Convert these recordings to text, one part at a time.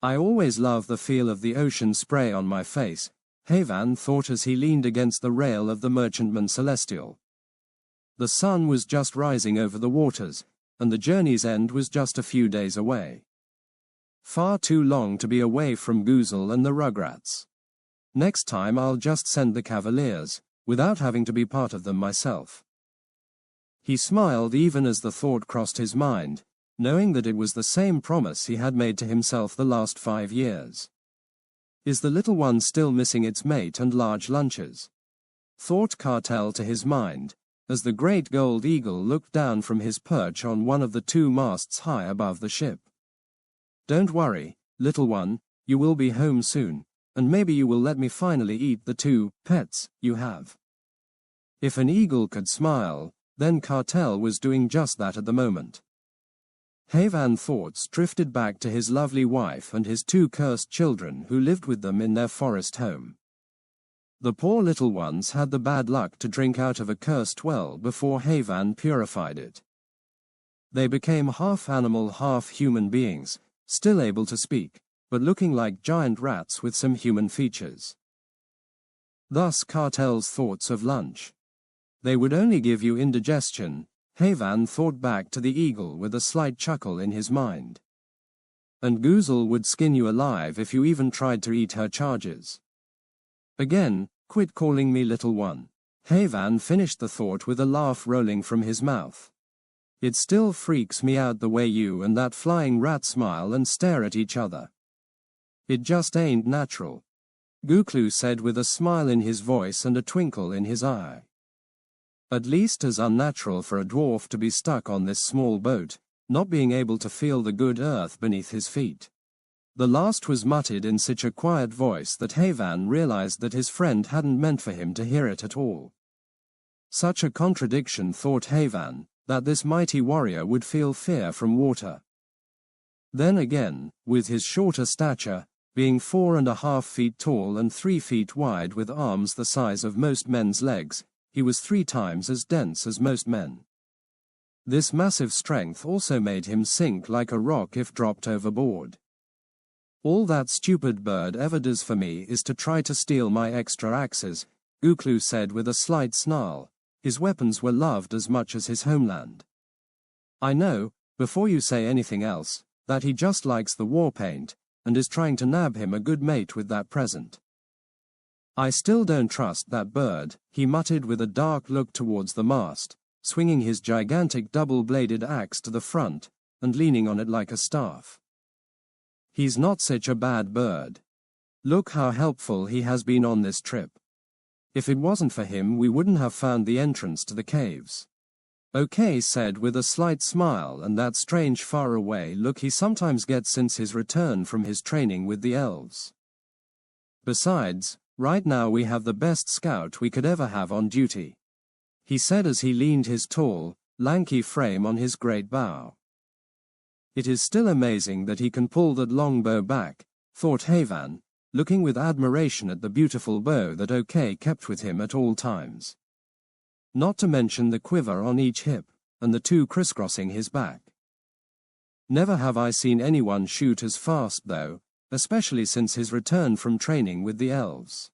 I always love the feel of the ocean spray on my face, Hayvan thought as he leaned against the rail of the merchantman celestial. The sun was just rising over the waters, and the journey's end was just a few days away. Far too long to be away from Goozle and the Rugrats. Next time I'll just send the Cavaliers, without having to be part of them myself. He smiled even as the thought crossed his mind, knowing that it was the same promise he had made to himself the last 5 years. Is the little one still missing its mate and large lunches? Thought Cartel to his mind, as the great gold eagle looked down from his perch on one of the 2 masts high above the ship. Don't worry, little one, you will be home soon, and maybe you will let me finally eat the 2 pets you have. If an eagle could smile, then Cartel was doing just that at the moment. Hayvan thoughts drifted back to his lovely wife and his 2 cursed children who lived with them in their forest home. The poor little ones had the bad luck to drink out of a cursed well before Hayvan purified it. They became half animal, half human beings, still able to speak, but looking like giant rats with some human features. Thus Cartel's thoughts of lunch. They would only give you indigestion, Hayvan thought back to the eagle with a slight chuckle in his mind. And Goozle would skin you alive if you even tried to eat her charges. Again, quit calling me little one. Hayvan finished the thought with a laugh rolling from his mouth. It still freaks me out the way you and that flying rat smile and stare at each other. It just ain't natural, Gooklu said with a smile in his voice and a twinkle in his eye. At least as unnatural for a dwarf to be stuck on this small boat, not being able to feel the good earth beneath his feet. The last was muttered in such a quiet voice that Hayvan realized that his friend hadn't meant for him to hear it at all. Such a contradiction, thought Hayvan, that this mighty warrior would feel fear from water. Then again, with his shorter stature, being 4.5 feet tall and 3 feet wide with arms the size of most men's legs, he was 3 times as dense as most men. This massive strength also made him sink like a rock if dropped overboard. All that stupid bird ever does for me is to try to steal my extra axes, Gooklu said with a slight snarl. His weapons were loved as much as his homeland. I know, before you say anything else, that he just likes the war paint, and is trying to nab him a good mate with that present. I still don't trust that bird, he muttered with a dark look towards the mast, swinging his gigantic double-bladed axe to the front, and leaning on it like a staff. He's not such a bad bird. Look how helpful he has been on this trip. If it wasn't for him, we wouldn't have found the entrance to the caves. Okay, said with a slight smile and that strange far-away look he sometimes gets since his return from his training with the elves. Besides, right now we have the best scout we could ever have on duty, he said as he leaned his tall, lanky frame on his great bow. It is still amazing that he can pull that long bow back, thought Hayvan, looking with admiration at the beautiful bow that OK kept with him at all times. Not to mention the quiver on each hip, and the 2 crisscrossing his back. Never have I seen anyone shoot as fast though, especially since his return from training with the elves.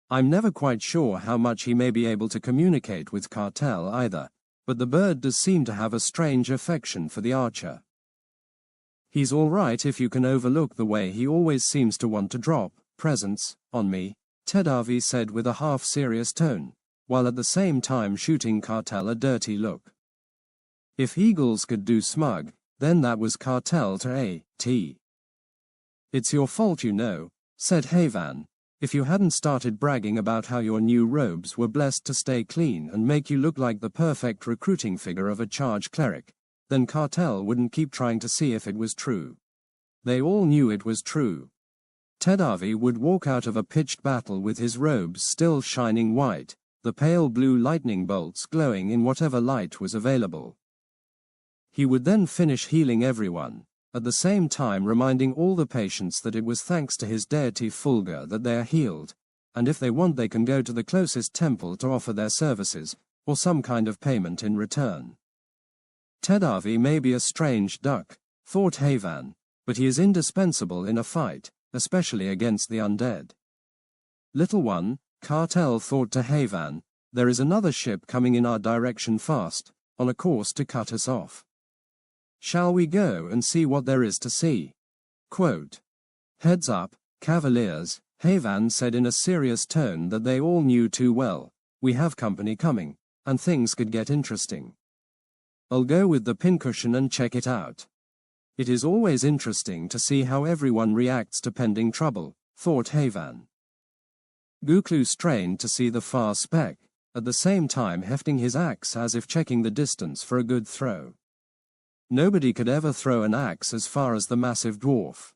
I'm never quite sure how much he may be able to communicate with Cartel either, but the bird does seem to have a strange affection for the archer. He's all right if you can overlook the way he always seems to want to drop presents on me, Tedavi said with a half-serious tone, while at the same time shooting Cartel a dirty look. If eagles could do smug, then that was Cartel to A.T. It's your fault, you know, said Hayvan. If you hadn't started bragging about how your new robes were blessed to stay clean and make you look like the perfect recruiting figure of a charge cleric, then Cartel wouldn't keep trying to see if it was true. They all knew it was true. Tedavi would walk out of a pitched battle with his robes still shining white, the pale blue lightning bolts glowing in whatever light was available. He would then finish healing everyone, at the same time reminding all the patients that it was thanks to his deity Fulgur that they are healed, and if they want they can go to the closest temple to offer their services, or some kind of payment in return. Tedavi may be a strange duck, thought Hayvan, but he is indispensable in a fight, especially against the undead. Little one, Cartel thought to Hayvan, there is another ship coming in our direction fast, on a course to cut us off. Shall we go and see what there is to see? Quote, Heads up, cavaliers, Hayvan said in a serious tone that they all knew too well, we have company coming, and things could get interesting. I'll go with the pincushion and check it out. It is always interesting to see how everyone reacts to pending trouble, thought Hayvan. Guklu strained to see the far speck, at the same time hefting his axe as if checking the distance for a good throw. Nobody could ever throw an axe as far as the massive dwarf.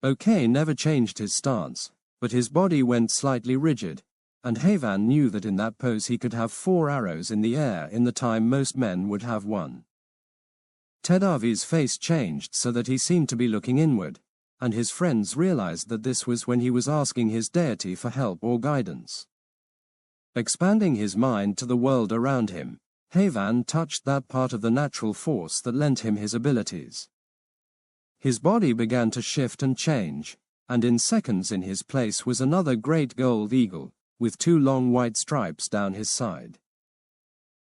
OK never changed his stance, but his body went slightly rigid, and Hayvan knew that in that pose he could have 4 arrows in the air in the time most men would have 1. Tedavi's face changed so that he seemed to be looking inward, and his friends realized that this was when he was asking his deity for help or guidance. Expanding his mind to the world around him, Hayvan touched that part of the natural force that lent him his abilities. His body began to shift and change, and in seconds in his place was another great gold eagle, with 2 long white stripes down his side.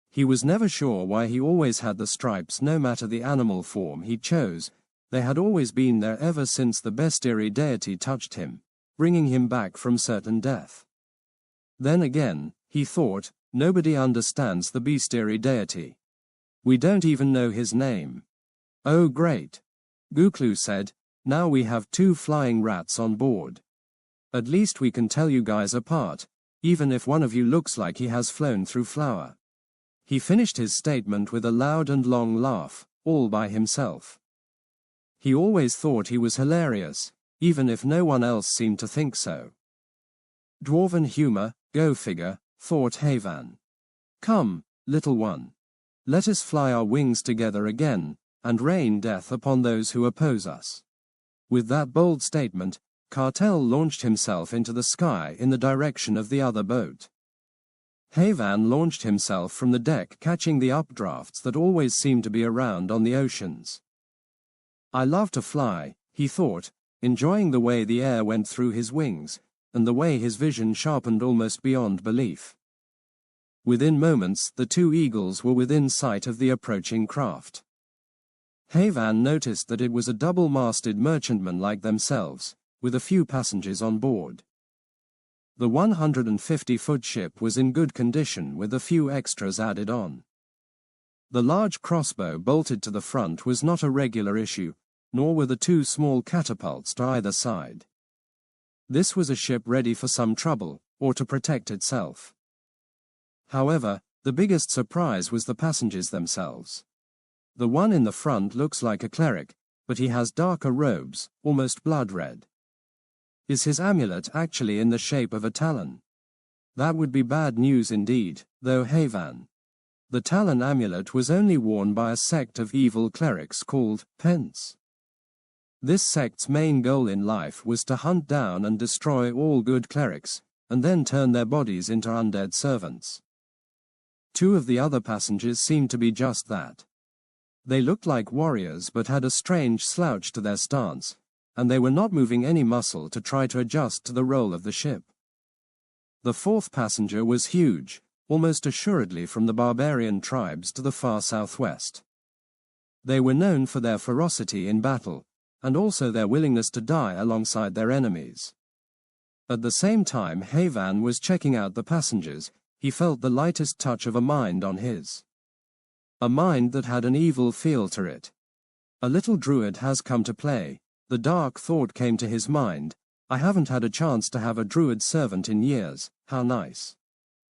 He was never sure why he always had the stripes no matter the animal form he chose. They had always been there ever since the bestiary deity touched him, bringing him back from certain death. Then again, he thought, nobody understands the bestiary deity. We don't even know his name. Oh great. Guklu said, now we have 2 flying rats on board. At least we can tell you guys apart, even if one of you looks like he has flown through flour. He finished his statement with a loud and long laugh, all by himself. He always thought he was hilarious, even if no one else seemed to think so. Dwarven humor, go figure, thought Hayvan. Come, little one. Let us fly our wings together again, and rain death upon those who oppose us. With that bold statement, Cartel launched himself into the sky in the direction of the other boat. Hayvan launched himself from the deck, catching the updrafts that always seem to be around on the oceans. I love to fly, he thought, enjoying the way the air went through his wings, and the way his vision sharpened almost beyond belief. Within moments, the 2 eagles were within sight of the approaching craft. Hayvan noticed that it was a double-masted merchantman like themselves, with a few passengers on board. The 150-foot ship was in good condition with a few extras added on. The large crossbow bolted to the front was not a regular issue, nor were the 2 small catapults to either side. This was a ship ready for some trouble, or to protect itself. However, the biggest surprise was the passengers themselves. The one in the front looks like a cleric, but he has darker robes, almost blood red. Is his amulet actually in the shape of a talon? That would be bad news indeed, though Hayvan. The talon amulet was only worn by a sect of evil clerics called Pence. This sect's main goal in life was to hunt down and destroy all good clerics, and then turn their bodies into undead servants. 2 of the other passengers seemed to be just that. They looked like warriors but had a strange slouch to their stance, and they were not moving any muscle to try to adjust to the roll of the ship. The 4th passenger was huge, almost assuredly from the barbarian tribes to the far southwest. They were known for their ferocity in battle, and also their willingness to die alongside their enemies. At the same time Hayvan was checking out the passengers, he felt the lightest touch of a mind on his. A mind that had an evil feel to it. A little druid has come to play, the dark thought came to his mind, I haven't had a chance to have a druid servant in years, how nice.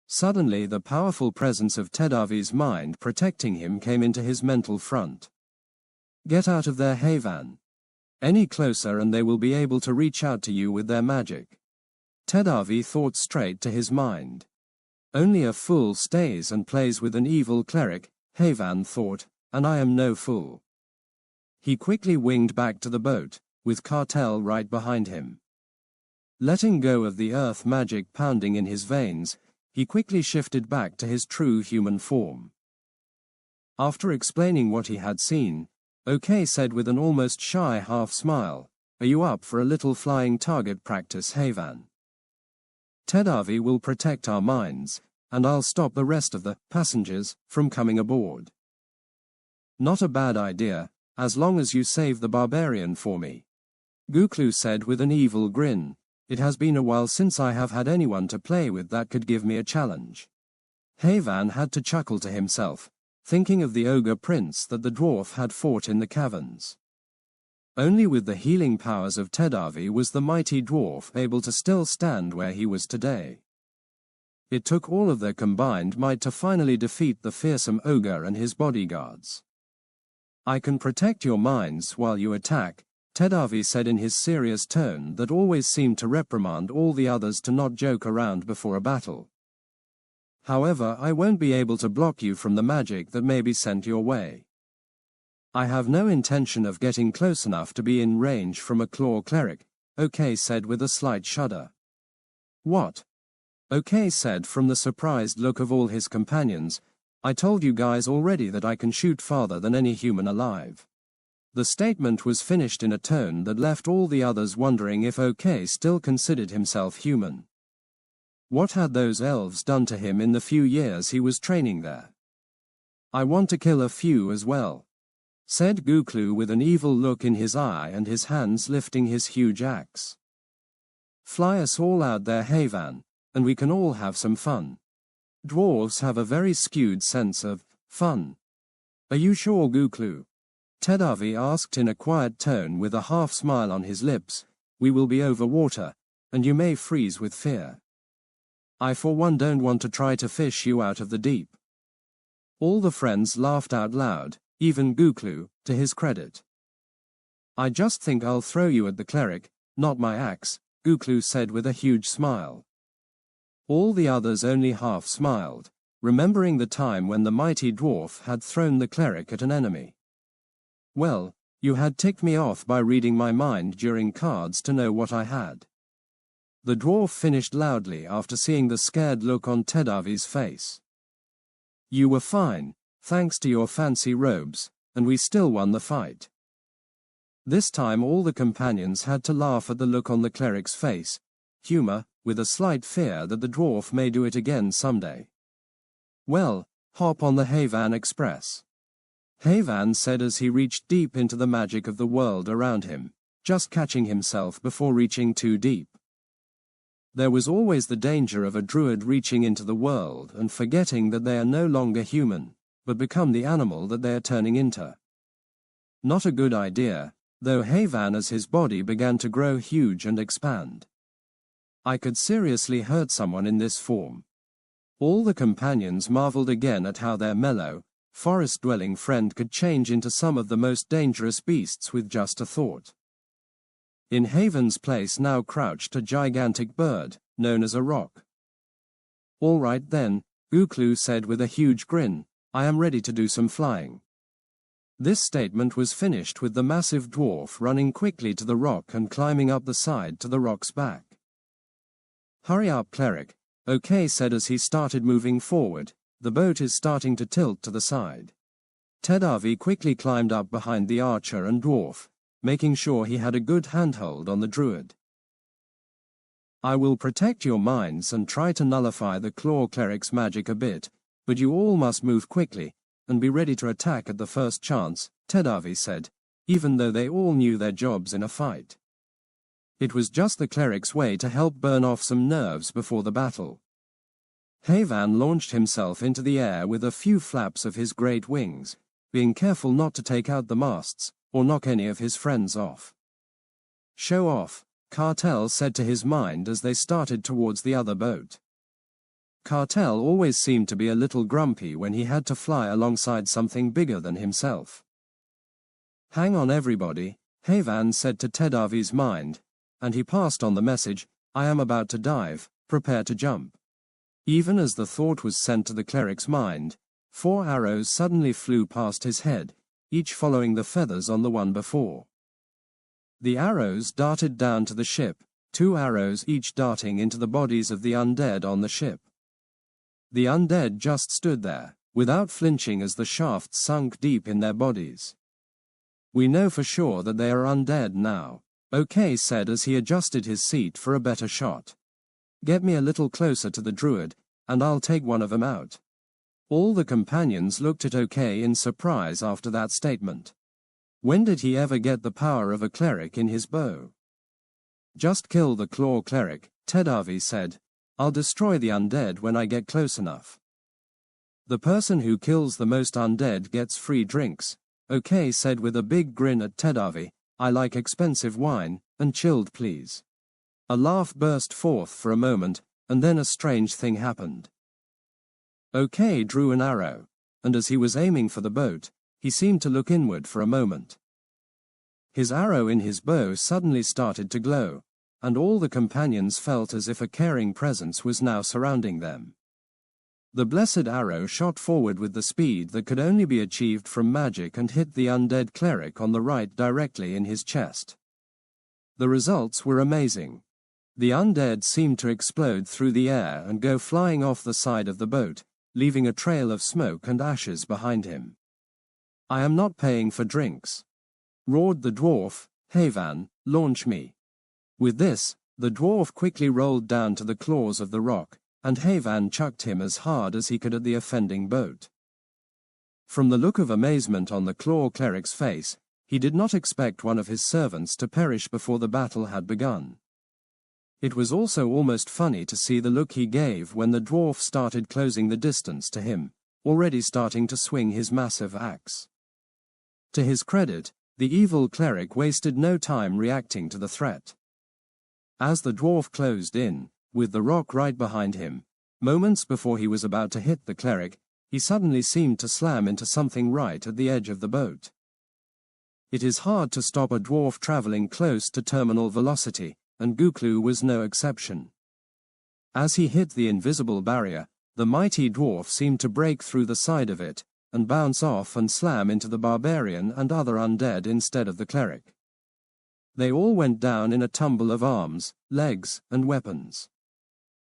Suddenly the powerful presence of Tedavi's mind protecting him came into his mental front. Get out of there, Hayvan. Any closer and they will be able to reach out to you with their magic. Tedavi thought straight to his mind. Only a fool stays and plays with an evil cleric, Hayvan thought, and I am no fool. He quickly winged back to the boat, with Cartel right behind him. Letting go of the earth magic pounding in his veins, he quickly shifted back to his true human form. After explaining what he had seen, Okay said with an almost shy half-smile. Are you up for a little flying target practice, Hayvan? Tedavi will protect our minds, and I'll stop the rest of the passengers from coming aboard. Not a bad idea, as long as you save the barbarian for me. Guklu said with an evil grin. It has been a while since I have had anyone to play with that could give me a challenge. Hayvan had to chuckle to himself, thinking of the ogre prince that the dwarf had fought in the caverns. Only with the healing powers of Tedavi was the mighty dwarf able to still stand where he was today. It took all of their combined might to finally defeat the fearsome ogre and his bodyguards. I can protect your minds while you attack, Tedavi said in his serious tone that always seemed to reprimand all the others to not joke around before a battle. However, I won't be able to block you from the magic that may be sent your way. I have no intention of getting close enough to be in range from a claw cleric, Okay said with a slight shudder. What? Okay said from the surprised look of all his companions. I told you guys already that I can shoot farther than any human alive. The statement was finished in a tone that left all the others wondering if OK still considered himself human. What had those elves done to him in the few years he was training there? I want to kill a few as well, said Guklu with an evil look in his eye and his hands lifting his huge axe. Fly us all out there, Hayvan, and we can all have some fun. Dwarves have a very skewed sense of fun. Are you sure, Guklu? Tedavi asked in a quiet tone with a half-smile on his lips. We will be over water, and you may freeze with fear. I for one don't want to try to fish you out of the deep. All the friends laughed out loud, even Guklu, to his credit. I just think I'll throw you at the cleric, not my axe, Guklu said with a huge smile. All the others only half smiled, remembering the time when the mighty dwarf had thrown the cleric at an enemy. Well, you had ticked me off by reading my mind during cards to know what I had. The dwarf finished loudly after seeing the scared look on Tedavi's face. You were fine, thanks to your fancy robes, and we still won the fight. This time all the companions had to laugh at the look on the cleric's face, humor, with a slight fear that the dwarf may do it again someday. Well, hop on the Hayvan Express. Hayvan said as he reached deep into the magic of the world around him, just catching himself before reaching too deep. There was always the danger of a druid reaching into the world and forgetting that they are no longer human, but become the animal that they are turning into. Not a good idea, though Hayvan as his body began to grow huge and expand. I could seriously hurt someone in this form. All the companions marveled again at how their mellow, forest-dwelling friend could change into some of the most dangerous beasts with just a thought. In Hayvan's place now crouched a gigantic bird, known as a roc. All right then, Guklu said with a huge grin, I am ready to do some flying. This statement was finished with the massive dwarf running quickly to the roc and climbing up the side to the roc's back. Hurry up, cleric, Okay said as he started moving forward. The boat is starting to tilt to the side. Tedavi quickly climbed up behind the archer and dwarf, making sure he had a good handhold on the druid. I will protect your minds and try to nullify the claw cleric's magic a bit, but you all must move quickly and be ready to attack at the first chance, Tedavi said, even though they all knew their jobs in a fight. It was just the cleric's way to help burn off some nerves before the battle. Hayvan launched himself into the air with a few flaps of his great wings, being careful not to take out the masts or knock any of his friends off. Show off, Cartel said to his mind as they started towards the other boat. Cartel always seemed to be a little grumpy when he had to fly alongside something bigger than himself. Hang on everybody, Hayvan said to Tedavi's mind, and he passed on the message, I am about to dive, prepare to jump. Even as the thought was sent to the cleric's mind, 4 arrows suddenly flew past his head, each following the feathers on the one before. The arrows darted down to the ship, 2 arrows each darting into the bodies of the undead on the ship. The undead just stood there, without flinching as the shafts sunk deep in their bodies. We know for sure that they are undead now, OK said as he adjusted his seat for a better shot. Get me a little closer to the druid, and I'll take one of them out. All the companions looked at OK in surprise after that statement. When did he ever get the power of a cleric in his bow? Just kill the claw cleric, Tedavi said. I'll destroy the undead when I get close enough. The person who kills the most undead gets free drinks, OK said with a big grin at Tedavi. I like expensive wine, and chilled please. A laugh burst forth for a moment, and then a strange thing happened. OK drew an arrow, and as he was aiming for the boat, he seemed to look inward for a moment. His arrow in his bow suddenly started to glow, and all the companions felt as if a caring presence was now surrounding them. The blessed arrow shot forward with the speed that could only be achieved from magic and hit the undead cleric on the right directly in his chest. The results were amazing. The undead seemed to explode through the air and go flying off the side of the boat, leaving a trail of smoke and ashes behind him. I am not paying for drinks, roared the dwarf. Hayvan, launch me. With this, the dwarf quickly rolled down to the claws of the rock, and Hayvan chucked him as hard as he could at the offending boat. From the look of amazement on the claw cleric's face, he did not expect one of his servants to perish before the battle had begun. It was also almost funny to see the look he gave when the dwarf started closing the distance to him, already starting to swing his massive axe. To his credit, the evil cleric wasted no time reacting to the threat. As the dwarf closed in, with the rock right behind him, moments before he was about to hit the cleric, he suddenly seemed to slam into something right at the edge of the boat. It is hard to stop a dwarf traveling close to terminal velocity, and Guklu was no exception. As he hit the invisible barrier, the mighty dwarf seemed to break through the side of it, and bounce off and slam into the barbarian and other undead instead of the cleric. They all went down in a tumble of arms, legs, and weapons.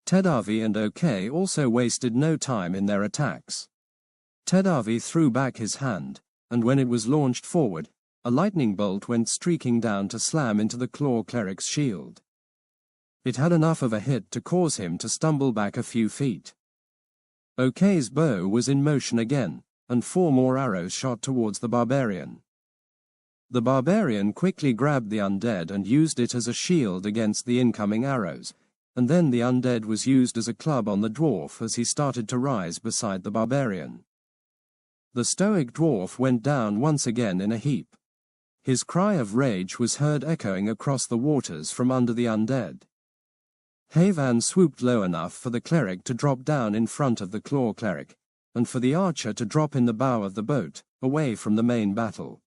Tedavi and OK also wasted no time in their attacks. Tedavi threw back his hand, and when it was launched forward, a lightning bolt went streaking down to slam into the claw cleric's shield. It had enough of a hit to cause him to stumble back a few feet. OK's bow was in motion again, and 4 more arrows shot towards the barbarian. The barbarian quickly grabbed the undead and used it as a shield against the incoming arrows, and then the undead was used as a club on the dwarf as he started to rise beside the barbarian. The stoic dwarf went down once again in a heap. His cry of rage was heard echoing across the waters from under the undead. Hayvan swooped low enough for the cleric to drop down in front of the claw cleric, and for the archer to drop in the bow of the boat, away from the main battle.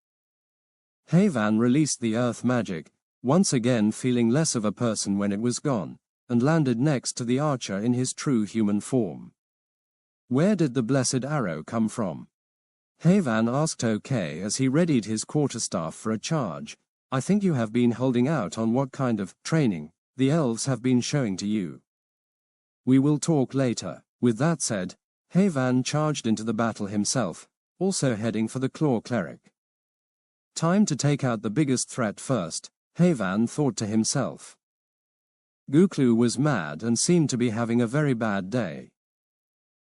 Hayvan released the earth magic, once again feeling less of a person when it was gone, and landed next to the archer in his true human form. Where did the blessed arrow come from? Hayvan asked OK as he readied his quarterstaff for a charge. I think you have been holding out on what kind of training the elves have been showing to you. We will talk later. With that said, Hayvan charged into the battle himself, also heading for the claw cleric. Time to take out the biggest threat first, Hayvan thought to himself. Guklu was mad and seemed to be having a very bad day.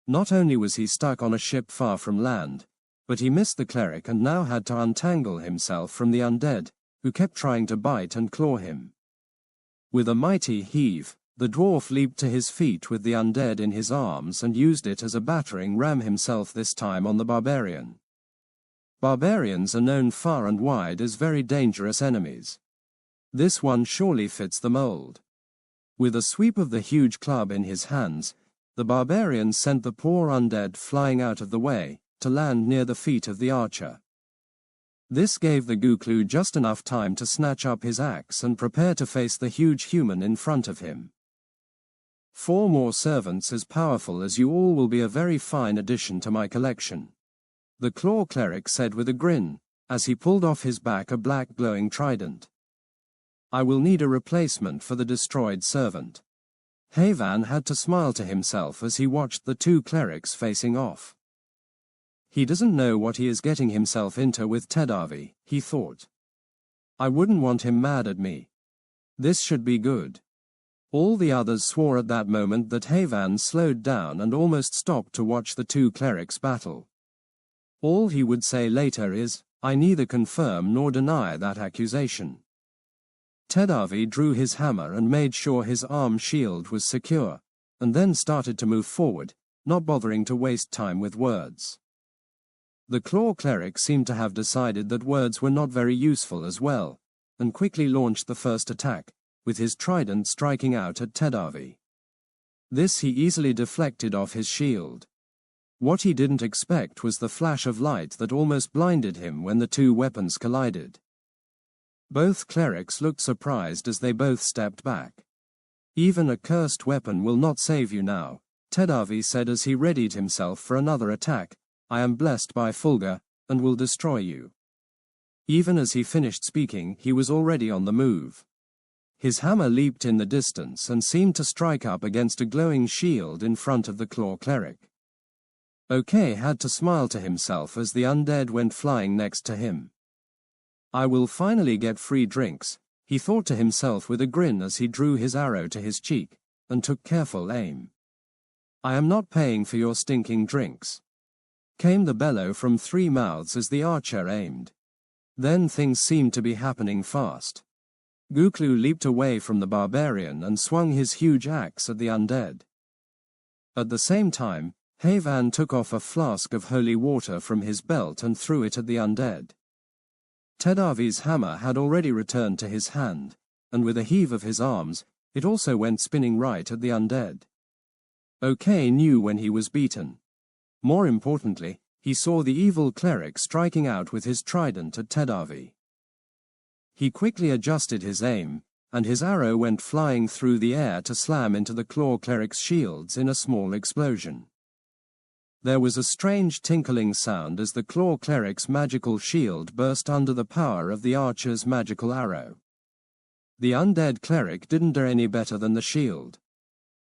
Not only was he stuck on a ship far from land, but he missed the cleric and now had to untangle himself from the undead, who kept trying to bite and claw him. With a mighty heave, the dwarf leaped to his feet with the undead in his arms and used it as a battering ram himself, this time on the barbarian. Barbarians are known far and wide as very dangerous enemies. This one surely fits the mold. With a sweep of the huge club in his hands, the barbarian sent the poor undead flying out of the way, to land near the feet of the archer. This gave the Guklu just enough time to snatch up his axe and prepare to face the huge human in front of him. 4 more servants as powerful as you all will be a very fine addition to my collection, the claw cleric said with a grin, as he pulled off his back a black glowing trident. I will need a replacement for the destroyed servant. Hayvan had to smile to himself as he watched the 2 clerics facing off. He doesn't know what he is getting himself into with Tedavi, he thought. I wouldn't want him mad at me. This should be good. All the others swore at that moment that Hayvan slowed down and almost stopped to watch the two clerics battle. All he would say later is, I neither confirm nor deny that accusation. Tedavi drew his hammer and made sure his arm shield was secure, and then started to move forward, not bothering to waste time with words. The claw cleric seemed to have decided that words were not very useful as well, and quickly launched the first attack, with his trident striking out at Tedavi. This he easily deflected off his shield. What he didn't expect was the flash of light that almost blinded him when the two weapons collided. Both clerics looked surprised as they both stepped back. Even a cursed weapon will not save you now, Tedavi said as he readied himself for another attack. I am blessed by Fulgur, and will destroy you. Even as he finished speaking, he was already on the move. His hammer leaped in the distance and seemed to strike up against a glowing shield in front of the claw cleric. OK had to smile to himself as the undead went flying next to him. I will finally get free drinks, he thought to himself with a grin as he drew his arrow to his cheek, and took careful aim. I am not paying for your stinking drinks. Came the bellow from three mouths as the archer aimed. Then things seemed to be happening fast. Guklu leaped away from the barbarian and swung his huge axe at the undead. At the same time, Hayvan took off a flask of holy water from his belt and threw it at the undead. Tedavi's hammer had already returned to his hand, and with a heave of his arms, it also went spinning right at the undead. OK knew when he was beaten. More importantly, he saw the evil cleric striking out with his trident at Tedavi. He quickly adjusted his aim, and his arrow went flying through the air to slam into the claw cleric's shields in a small explosion. There was a strange tinkling sound as the claw cleric's magical shield burst under the power of the archer's magical arrow. The undead cleric didn't do any better than the shield.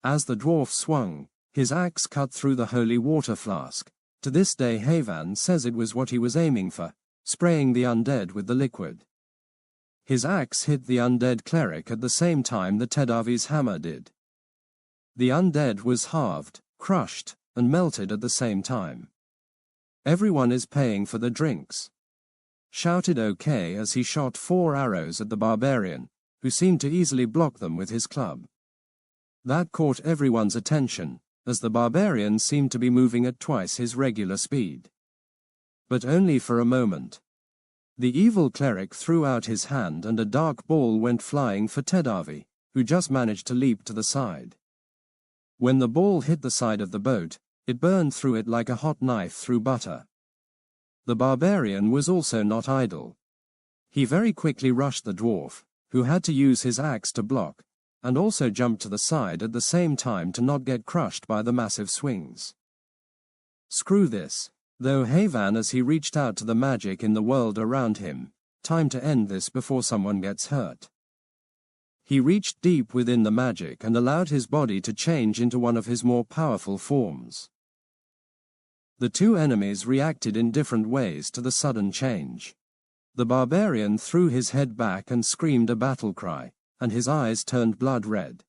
As the dwarf swung, his axe cut through the holy water flask. To this day Hayvan says it was what he was aiming for, spraying the undead with the liquid. His axe hit the undead cleric at the same time that Tedavi's hammer did. The undead was halved, crushed, and melted at the same time. Everyone is paying for the drinks, shouted OK as he shot 4 arrows at the barbarian, who seemed to easily block them with his club. That caught everyone's attention, as the barbarian seemed to be moving at twice his regular speed. But only for a moment. The evil cleric threw out his hand and a dark ball went flying for Tedavi, who just managed to leap to the side. When the ball hit the side of the boat, it burned through it like a hot knife through butter. The barbarian was also not idle. He very quickly rushed the dwarf, who had to use his axe to block, and also jumped to the side at the same time to not get crushed by the massive swings. Screw this, though Hayvan as he reached out to the magic in the world around him, time to end this before someone gets hurt. He reached deep within the magic and allowed his body to change into one of his more powerful forms. The two enemies reacted in different ways to the sudden change. The barbarian threw his head back and screamed a battle cry, and his eyes turned blood red.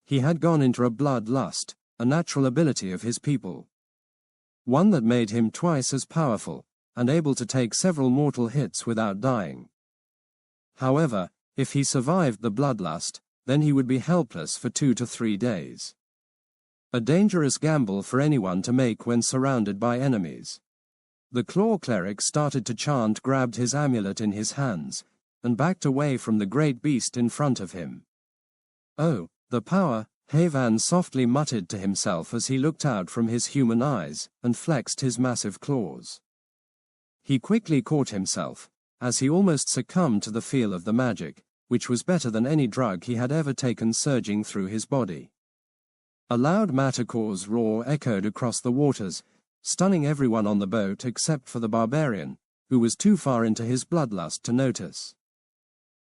He had gone into a bloodlust, a natural ability of his people. One that made him twice as powerful, and able to take several mortal hits without dying. However, if he survived the bloodlust, then he would be helpless for 2 to 3 days. A dangerous gamble for anyone to make when surrounded by enemies. The claw cleric started to chant, grabbed his amulet in his hands, and backed away from the great beast in front of him. Oh, the power, Hayvan softly muttered to himself as he looked out from his human eyes and flexed his massive claws. He quickly caught himself, as he almost succumbed to the feel of the magic, which was better than any drug he had ever taken surging through his body. A loud Matacor's roar echoed across the waters, stunning everyone on the boat except for the barbarian, who was too far into his bloodlust to notice.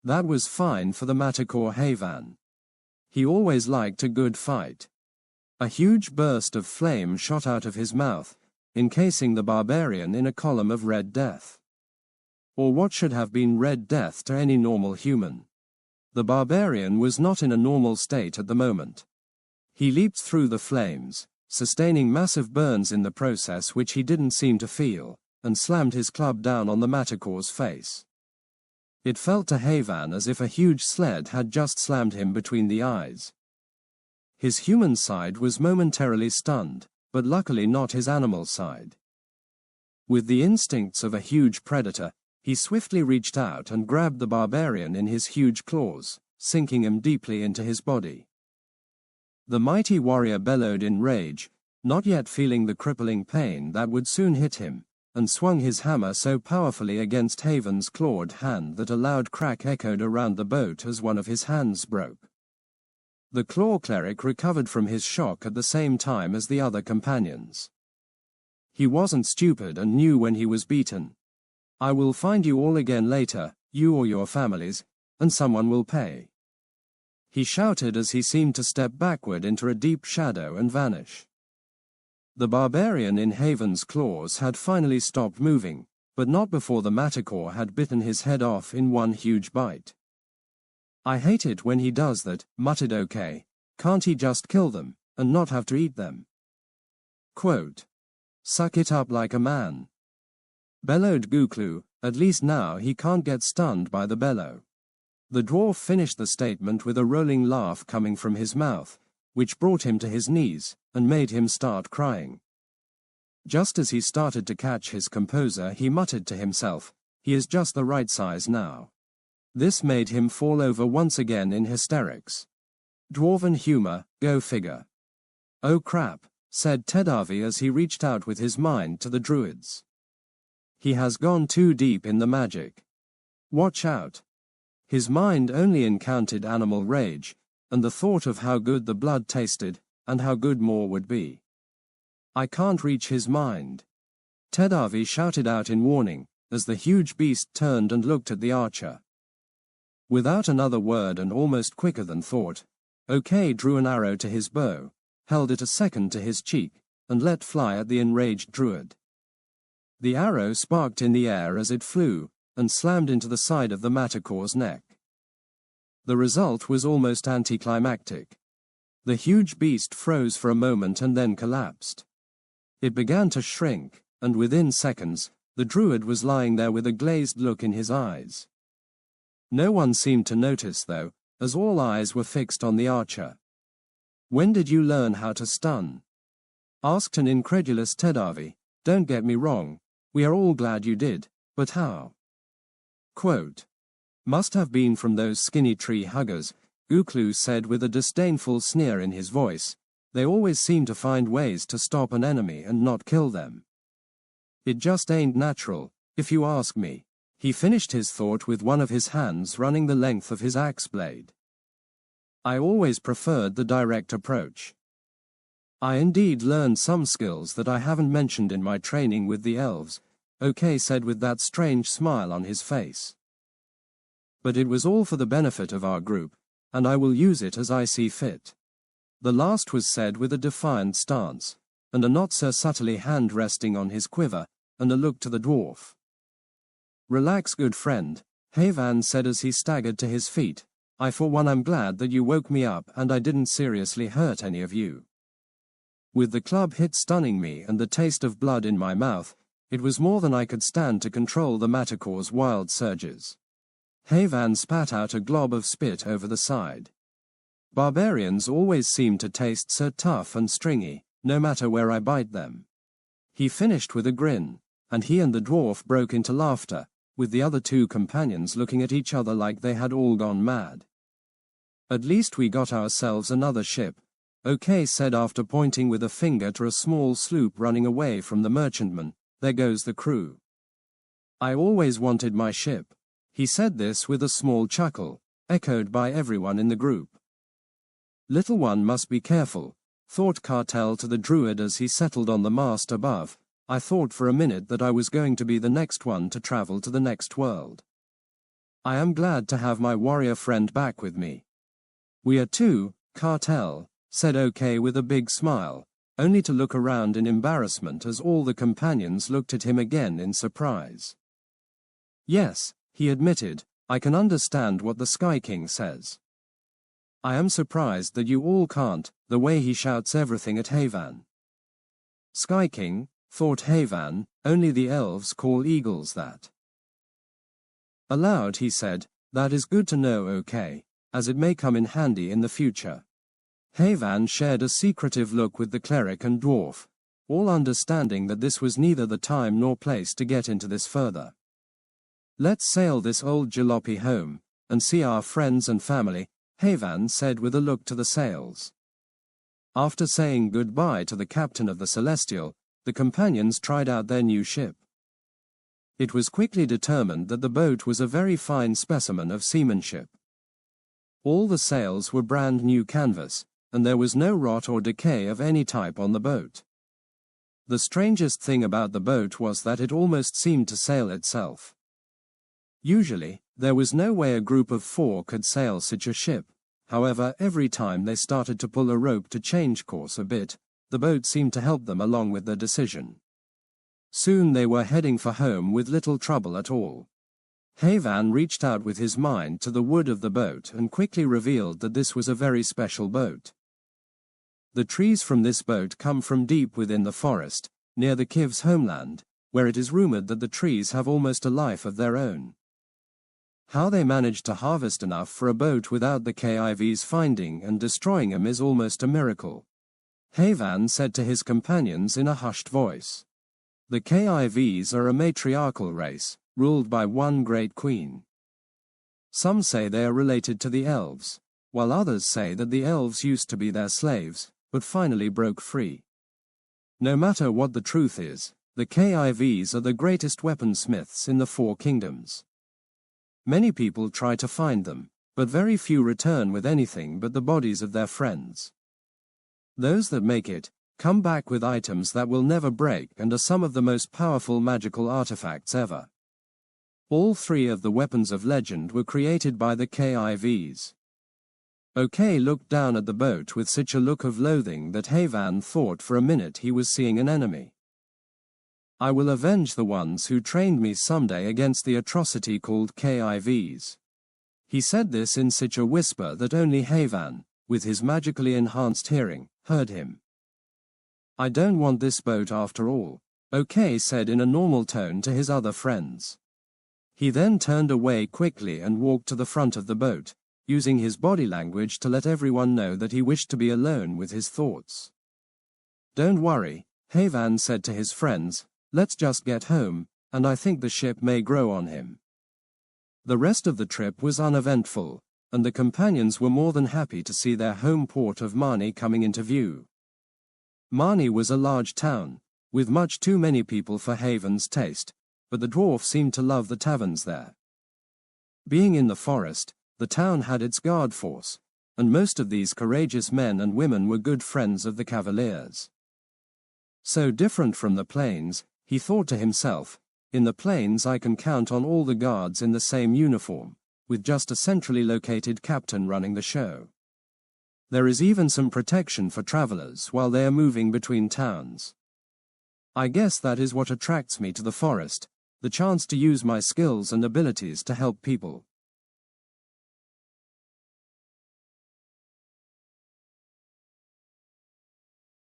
That was fine for the Matacor Hayvan. He always liked a good fight. A huge burst of flame shot out of his mouth, encasing the barbarian in a column of red death. Or what should have been red death to any normal human. The barbarian was not in a normal state at the moment. He leaped through the flames, sustaining massive burns in the process which he didn't seem to feel, and slammed his club down on the Maticore's face. It felt to Hayvan as if a huge sled had just slammed him between the eyes. His human side was momentarily stunned, but luckily not his animal side. With the instincts of a huge predator, he swiftly reached out and grabbed the barbarian in his huge claws, sinking him deeply into his body. The mighty warrior bellowed in rage, not yet feeling the crippling pain that would soon hit him, and swung his hammer so powerfully against Hayvan's clawed hand that a loud crack echoed around the boat as one of his hands broke. The claw cleric recovered from his shock at the same time as the other companions. He wasn't stupid and knew when he was beaten. "I will find you all again later, you or your families, and someone will pay," he shouted as he seemed to step backward into a deep shadow and vanish. The barbarian in Hayvan's claws had finally stopped moving, but not before the Maticore had bitten his head off in one huge bite. "I hate it when he does that," muttered OK. "Can't he just kill them, and not have to eat them?" Quote, "Suck it up like a man," bellowed Guklu. "At least now he can't get stunned by the bellow." The dwarf finished the statement with a rolling laugh coming from his mouth, which brought him to his knees, and made him start crying. Just as he started to catch his composure, he muttered to himself, "He is just the right size now." This made him fall over once again in hysterics. Dwarven humor, go figure. "Oh crap," said Tedavi as he reached out with his mind to the druids. "He has gone too deep in the magic. Watch out." His mind only encountered animal rage, and the thought of how good the blood tasted, and how good more would be. "I can't reach his mind," Tedavi shouted out in warning, as the huge beast turned and looked at the archer. Without another word and almost quicker than thought, OK drew an arrow to his bow, held it a second to his cheek, and let fly at the enraged druid. The arrow sparked in the air as it flew, and slammed into the side of the Maticore's neck. The result was almost anticlimactic. The huge beast froze for a moment and then collapsed. It began to shrink, and within seconds, the druid was lying there with a glazed look in his eyes. No one seemed to notice, though, as all eyes were fixed on the archer. "When did you learn how to stun?" asked an incredulous Tedavi. "Don't get me wrong, we are all glad you did, but how?" Quote, "Must have been from those skinny tree huggers," Guklu said with a disdainful sneer in his voice. "They always seem to find ways to stop an enemy and not kill them. It just ain't natural, if you ask me." He finished his thought with one of his hands running the length of his axe blade. "I always preferred the direct approach. I indeed learned some skills that I haven't mentioned in my training with the elves," OK said with that strange smile on his face. "But it was all for the benefit of our group, and I will use it as I see fit." The last was said with a defiant stance, and a not so subtly hand resting on his quiver, and a look to the dwarf. "Relax, good friend," Hayvan said as he staggered to his feet. "I for one am glad that you woke me up and I didn't seriously hurt any of you. With the club hit stunning me and the taste of blood in my mouth, it was more than I could stand to control the Maticore's wild surges." Hayvan spat out a glob of spit over the side. "Barbarians always seem to taste so tough and stringy, no matter where I bite them." He finished with a grin, and he and the dwarf broke into laughter, with the other two companions looking at each other like they had all gone mad. "At least we got ourselves another ship," OK said after pointing with a finger to a small sloop running away from the merchantman. "There goes the crew. I always wanted my ship." He said this with a small chuckle, echoed by everyone in the group. "Little one must be careful," thought Cartel to the druid as he settled on the mast above. "I thought for a minute that I was going to be the next one to travel to the next world. I am glad to have my warrior friend back with me." "We are too, Cartel," said OK with a big smile, only to look around in embarrassment as all the companions looked at him again in surprise. "Yes," he admitted, "I can understand what the Sky King says. I am surprised that you all can't, the way he shouts everything at Hayvan." Sky King, thought Hayvan, only the elves call eagles that. Aloud he said, "That is good to know, okay, as it may come in handy in the future." Hayvan shared a secretive look with the cleric and dwarf, all understanding that this was neither the time nor place to get into this further. "Let's sail this old jalopy home, and see our friends and family," Hayvan said with a look to the sails. After saying goodbye to the captain of the Celestial, the companions tried out their new ship. It was quickly determined that the boat was a very fine specimen of seamanship. All the sails were brand new canvas, and there was no rot or decay of any type on the boat. The strangest thing about the boat was that it almost seemed to sail itself. Usually, there was no way a group of 4 could sail such a ship. However, every time they started to pull a rope to change course a bit, the boat seemed to help them along with their decision. Soon they were heading for home with little trouble at all. Hayvan reached out with his mind to the wood of the boat and quickly revealed that this was a very special boat. The trees from this boat come from deep within the forest, near the Kiv's homeland, where it is rumored that the trees have almost a life of their own. How they managed to harvest enough for a boat without the Kiv's finding and destroying them is almost a miracle. Hayvan said to his companions in a hushed voice. The Kivs are a matriarchal race, ruled by one great queen. Some say they are related to the elves, while others say that the elves used to be their slaves, but finally broke free. No matter what the truth is, the Kivs are the greatest weaponsmiths in the 4 kingdoms. Many people try to find them, but very few return with anything but the bodies of their friends. Those that make it come back with items that will never break and are some of the most powerful magical artifacts ever. All 3 of the weapons of legend were created by the Kivs. OK looked down at the boat with such a look of loathing that Hayvan thought for a minute he was seeing an enemy. "I will avenge the ones who trained me someday against the atrocity called Kivs." He said this in such a whisper that only Hayvan, with his magically enhanced hearing, heard him. "I don't want this boat after all," OK said in a normal tone to his other friends. He then turned away quickly and walked to the front of the boat, using his body language to let everyone know that he wished to be alone with his thoughts. "Don't worry," Hayvan said to his friends, "let's just get home, and I think the ship may grow on him." The rest of the trip was uneventful, and the companions were more than happy to see their home port of Marni coming into view. Marni was a large town, with much too many people for Hayvan's taste, but the dwarf seemed to love the taverns there. Being in the forest, the town had its guard force, and most of these courageous men and women were good friends of the cavaliers. So different from the plains, he thought to himself, in the plains I can count on all the guards in the same uniform, with just a centrally located captain running the show. There is even some protection for travelers while they are moving between towns. I guess that is what attracts me to the forest, the chance to use my skills and abilities to help people.